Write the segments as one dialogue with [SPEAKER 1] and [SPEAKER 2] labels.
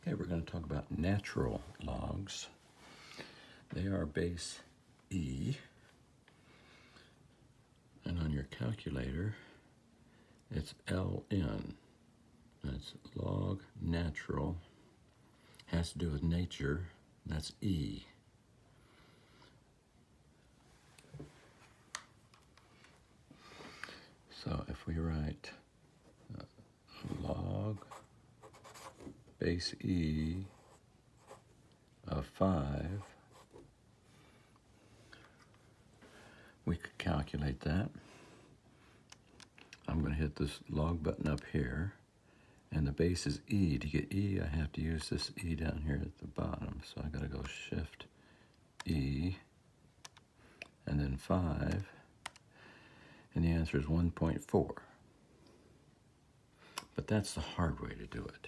[SPEAKER 1] Okay, we're going to talk about natural logs. They are base E, and on your calculator, it's LN. That's log natural, has to do with nature, that's E. So if we write log base E of 5, we could calculate that. I'm going to hit this log button up here, and the base is E. To get E, I have to use this E down here at the bottom. So I got to go Shift E, and then 5, and the answer is 1.4. But that's the hard way to do it.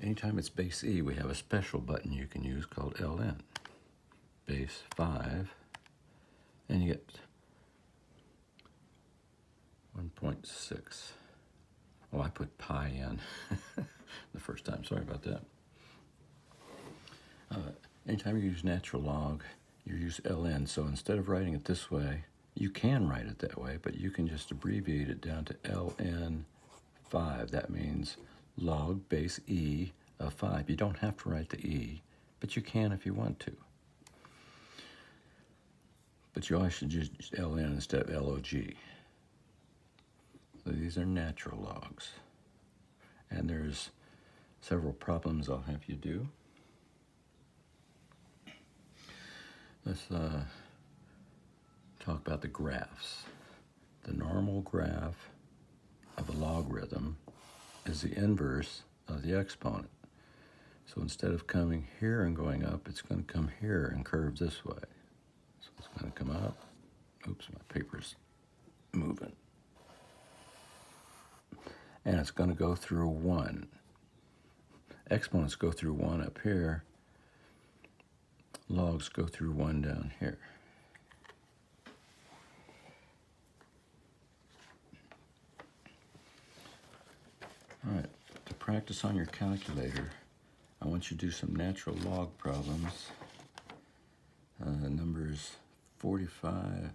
[SPEAKER 1] Anytime it's base E, we have a special button you can use called LN. Base 5, and you get 1.6. Oh, I put pi in the first time. Sorry about that. Anytime you use natural log, you use LN. So instead of writing it this way, you can write it that way, but you can just abbreviate it down to LN5. That means log base E of 5. You don't have to write the E, but you can if you want to. But you always should use LN instead of LOG. So these are natural logs. And there's several problems I'll have you do. Let's talk about the graphs. The normal graph of a logarithm is the inverse of the exponent. So instead of coming here and going up, it's going to come here and curve this way. So it's going to come up. Oops, my paper's moving. And it's going to go through 1. Exponents go through 1 up here. Logs go through 1 down here. All right, to practice on your calculator, I want you to do some natural log problems. Numbers 45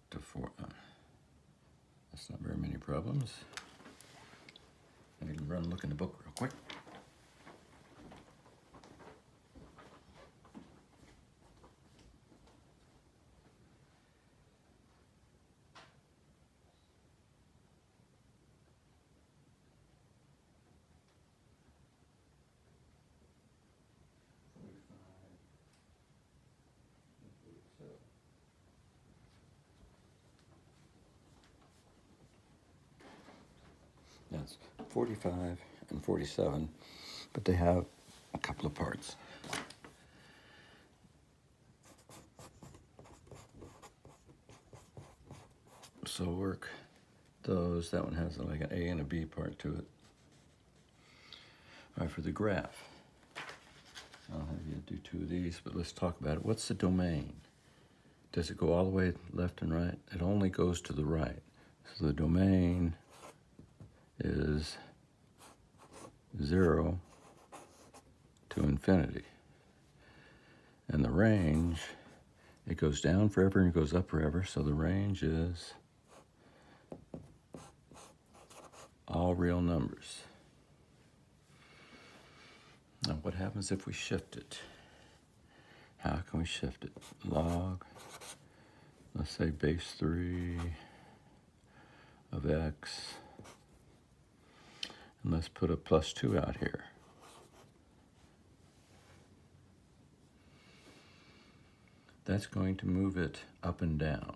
[SPEAKER 1] to 4. That's not very many problems. I need to run and look in the book real quick. That's 45 and 47, but they have a couple of parts. So work those. That one has like an A and a B part to it. All right, for the graph, I'll have you do 2 of these, but let's talk about it. What's the domain? Does it go all the way left and right? It only goes to the right. So the domain is 0 to infinity. And the range, it goes down forever and it goes up forever, so the range is all real numbers. Now what happens if we shift it? How can we shift it? Log, let's say base 3 of x, and let's put a plus 2 out here. That's going to move it up and down.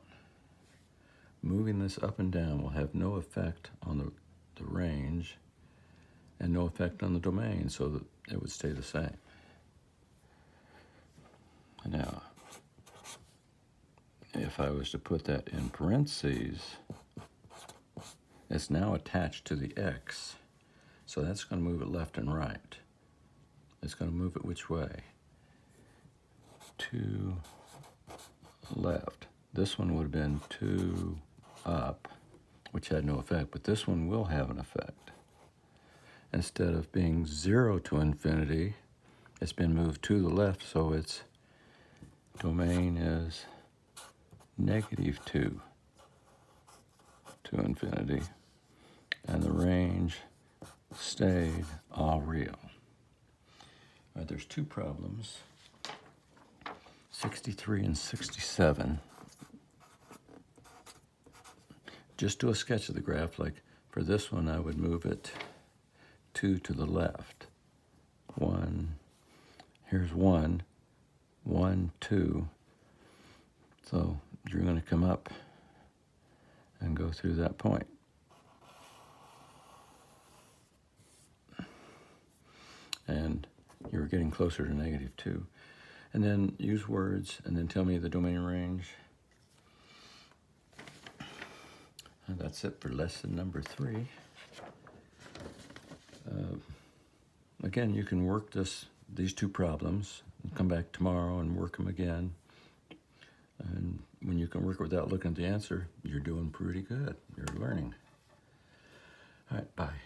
[SPEAKER 1] Moving this up and down will have no effect on the range and no effect on the domain, so that it would stay the same. Now, if I was to put that in parentheses, it's now attached to the x, so that's going to move it left and right. It's going to move it which way? To left. This one would have been 2 up, which had no effect, but this one will have an effect. Instead of being 0 to infinity, it's been moved to the left, so its domain is -2 to infinity, and the range stayed all real. All right, there's two problems, 63 and 67. Just do a sketch of the graph. Like for this one, I would move it 2 to the left. 1, here's 1, 1, 2. So you're going to come up and go through that point. And you're getting closer to -2. And then use words, and then tell me the domain range. And that's it for lesson number 3. Again, you can work these two problems and come back tomorrow and work them again. And when you can work without looking at the answer, you're doing pretty good. You're learning. All right, bye.